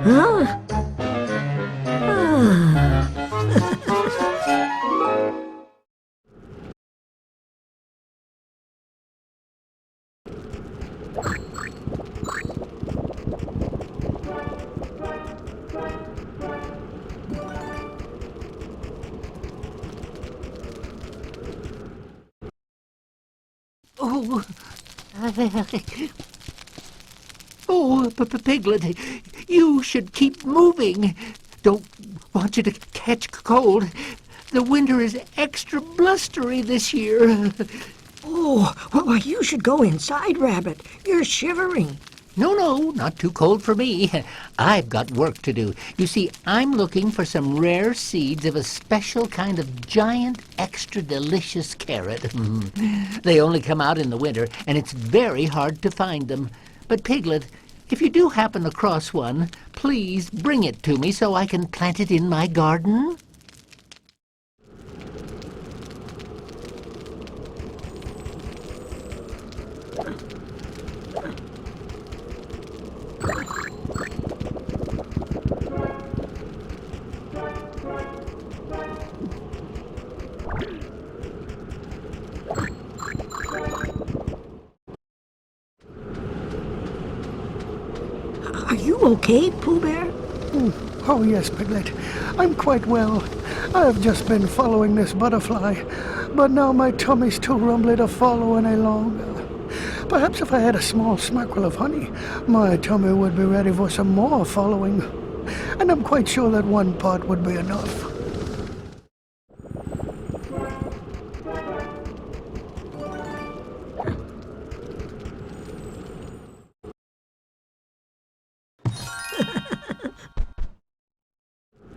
Huh? Oh, oh, Piglet, you should keep moving. Don't want you to catch cold. The winter is extra blustery this year. Oh, well, you should go inside, Rabbit. You're shivering. No, not too cold for me. I've got work to do. You see, I'm looking for some rare seeds of a special kind of giant, extra delicious carrot. They only come out in the winter, and it's very hard to find them. But Piglet, if you do happen across one, please bring it to me so I can plant it in my garden. Are you okay, Pooh Bear? Oh, yes, Piglet. I'm quite well. I've just been following this butterfly, but now my tummy's too rumbly to follow any longer. Perhaps if I had a small smackerel of honey, my tummy would be ready for some more following. And I'm quite sure that one pot would be enough.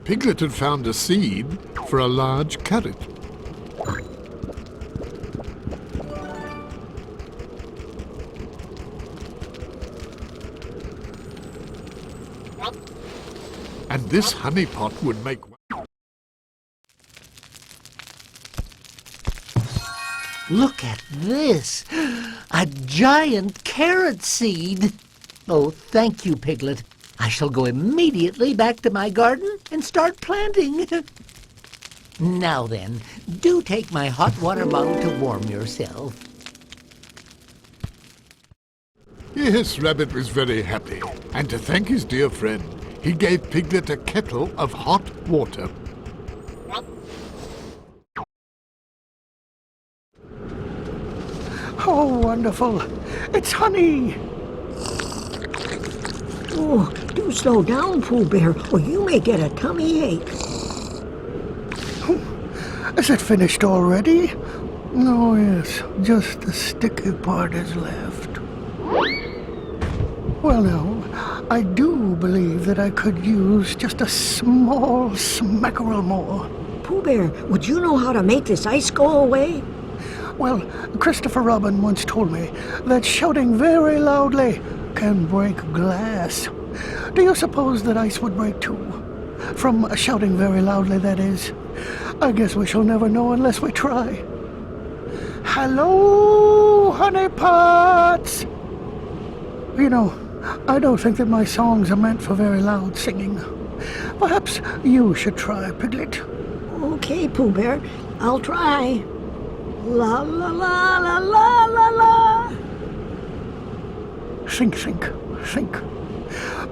Piglet had found a seed for a large carrot. And this honey pot would make... Look at this! A giant carrot seed! Oh, thank you, Piglet. I shall go immediately back to my garden and start planting. Now then, do take my hot water bottle to warm yourself. Yes, Rabbit was very happy, and to thank his dear friend, he gave Piglet a kettle of hot water. Oh, wonderful. It's honey. Oh, do slow down, Pooh Bear, or you may get a tummy ache. Is it finished already? Oh, yes. Just the sticky part is left. Well, now, I do believe that I could use just a small smackerel more. Pooh Bear, would you know how to make this ice go away? Well, Christopher Robin once told me that shouting very loudly can break glass. Do you suppose that ice would break too? From shouting very loudly, that is. I guess we shall never know unless we try. Hello, honeypots! You know, I don't think that my songs are meant for very loud singing. Perhaps you should try, Piglet. Okay, Pooh Bear, I'll try. La la la la la la la. Think, think, think.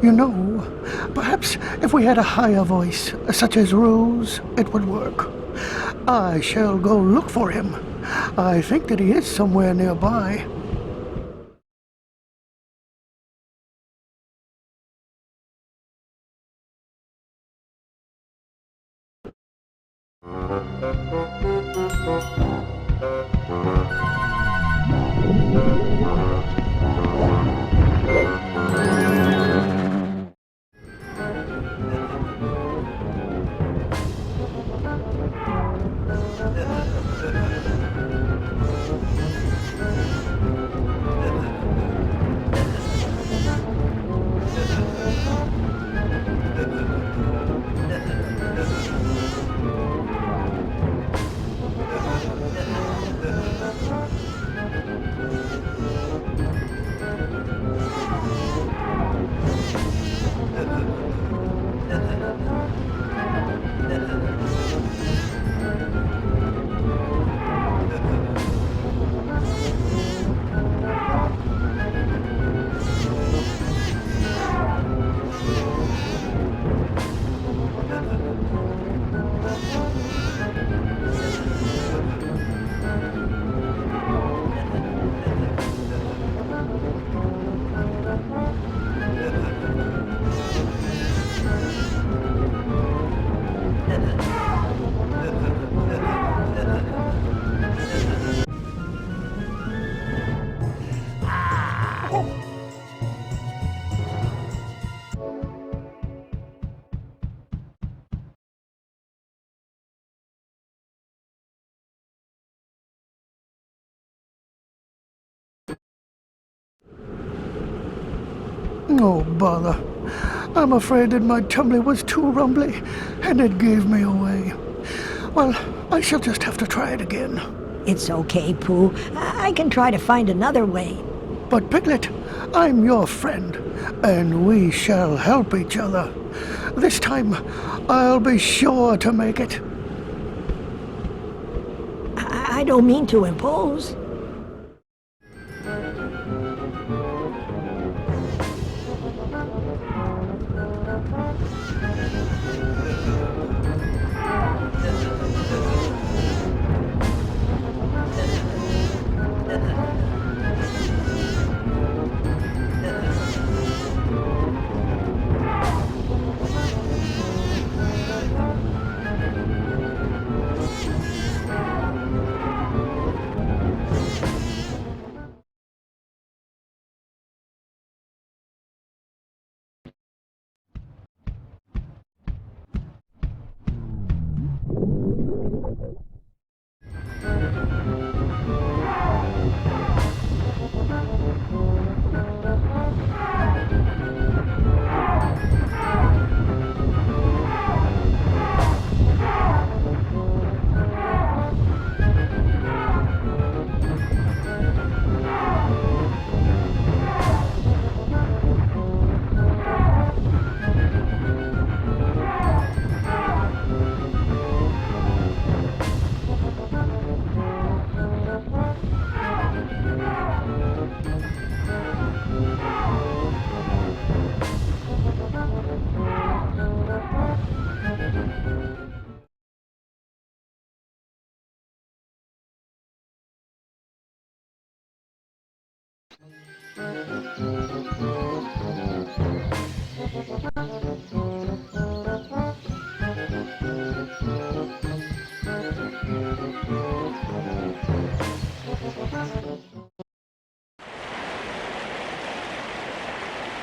You know, perhaps if we had a higher voice, such as Rose, it would work. I shall go look for him. I think that he is somewhere nearby. Oh, bother. I'm afraid that my tumbler was too rumbly, and it gave me away. Well, I shall just have to try it again. It's okay, Pooh. I can try to find another way. But Piglet, I'm your friend, and we shall help each other. This time, I'll be sure to make it. I don't mean to impose.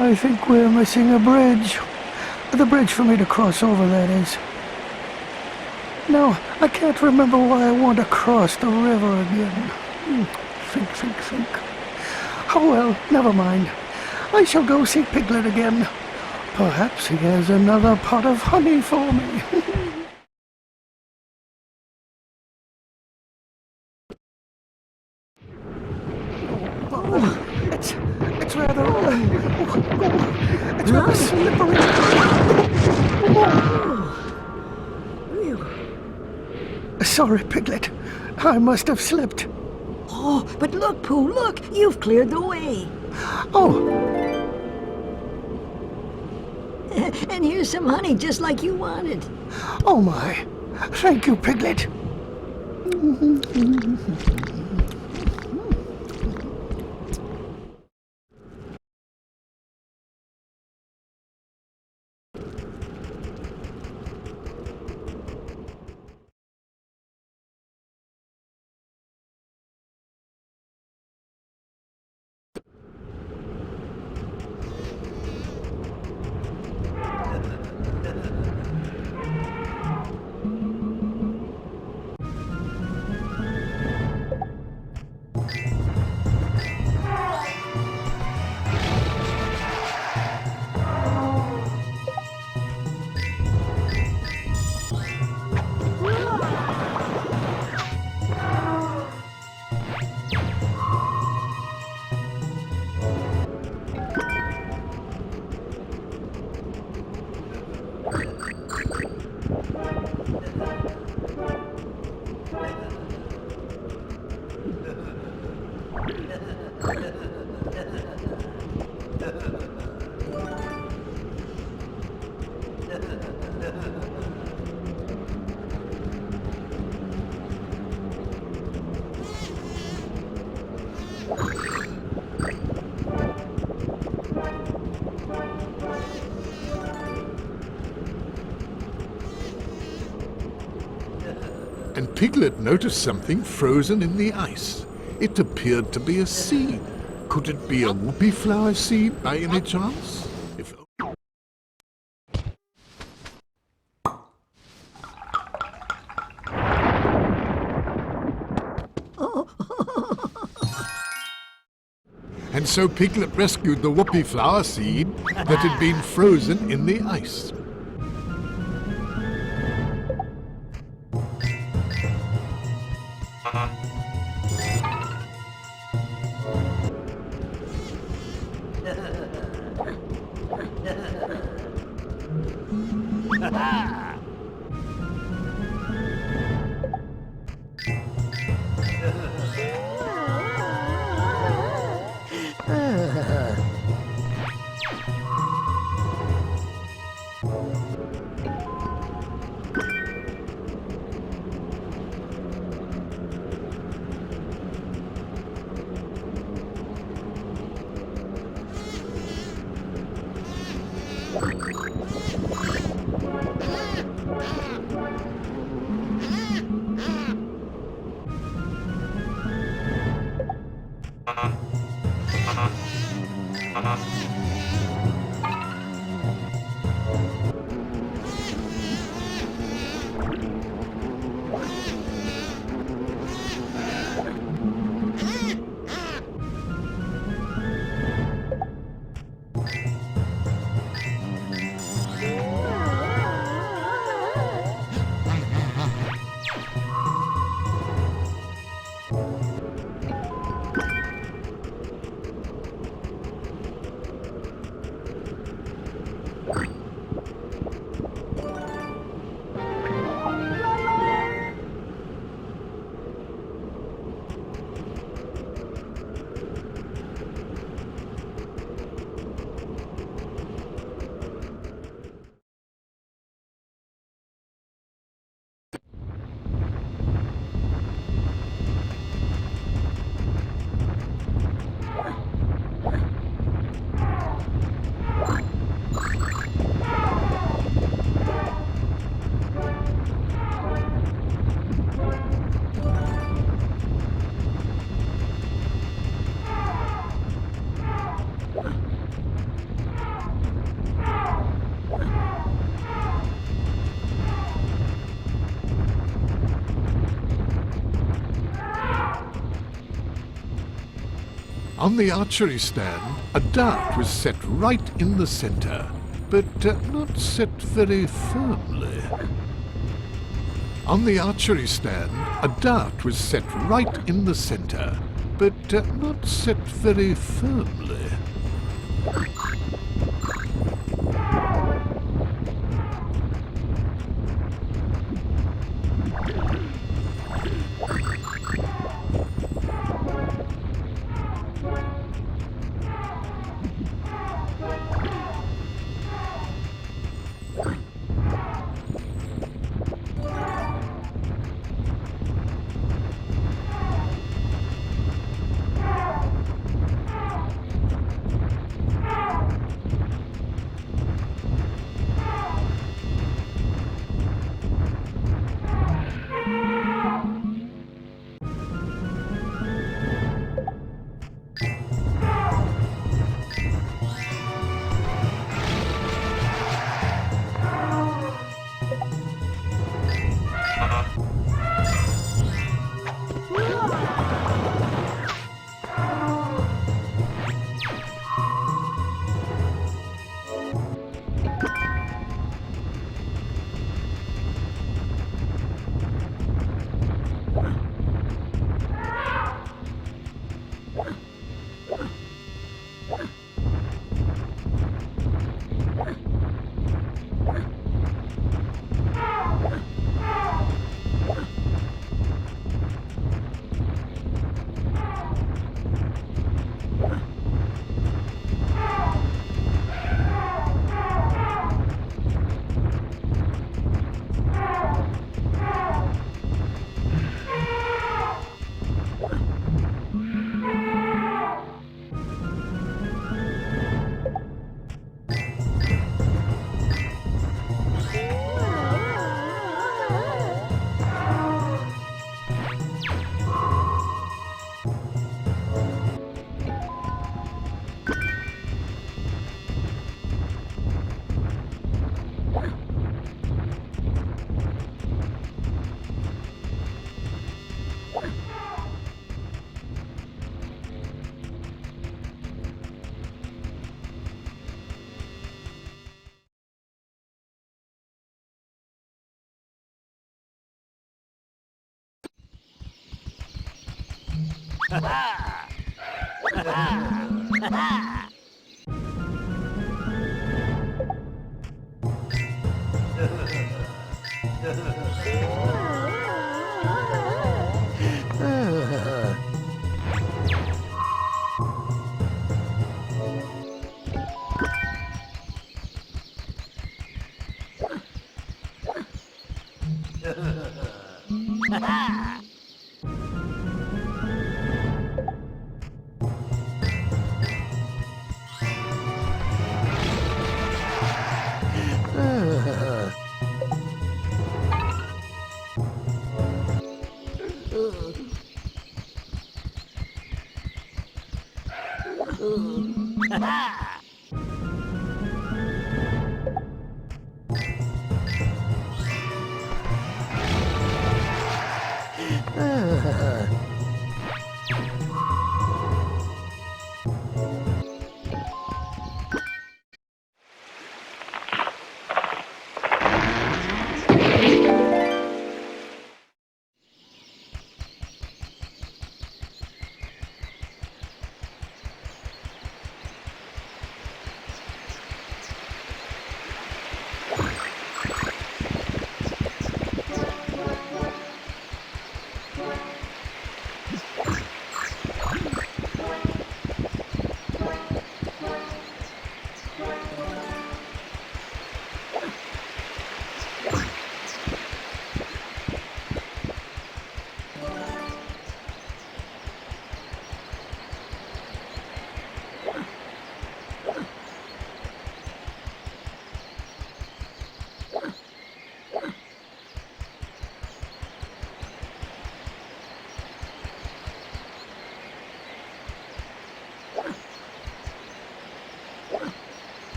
I think we're missing a bridge. The bridge for me to cross over, that is. Now, I can't remember why I want to cross the river again. Think. Oh well, never mind. I shall go see Piglet again. Perhaps he has another pot of honey for me. It's rather... it's rather slippery. Sorry, Piglet. I must have slipped. Oh, but look, Pooh, look! You've cleared the way. Oh. And here's some honey just like you wanted. Oh my. Thank you, Piglet. And Piglet noticed something frozen in the ice. It appeared to be a seed. Could it be a whoopee flower seed by any chance? If And so Piglet rescued the whoopee flower seed that had been frozen in the ice. On the archery stand, a dart was set right in the center, but not set very firmly. On the archery stand, a dart was set right in the center, but not set very firmly.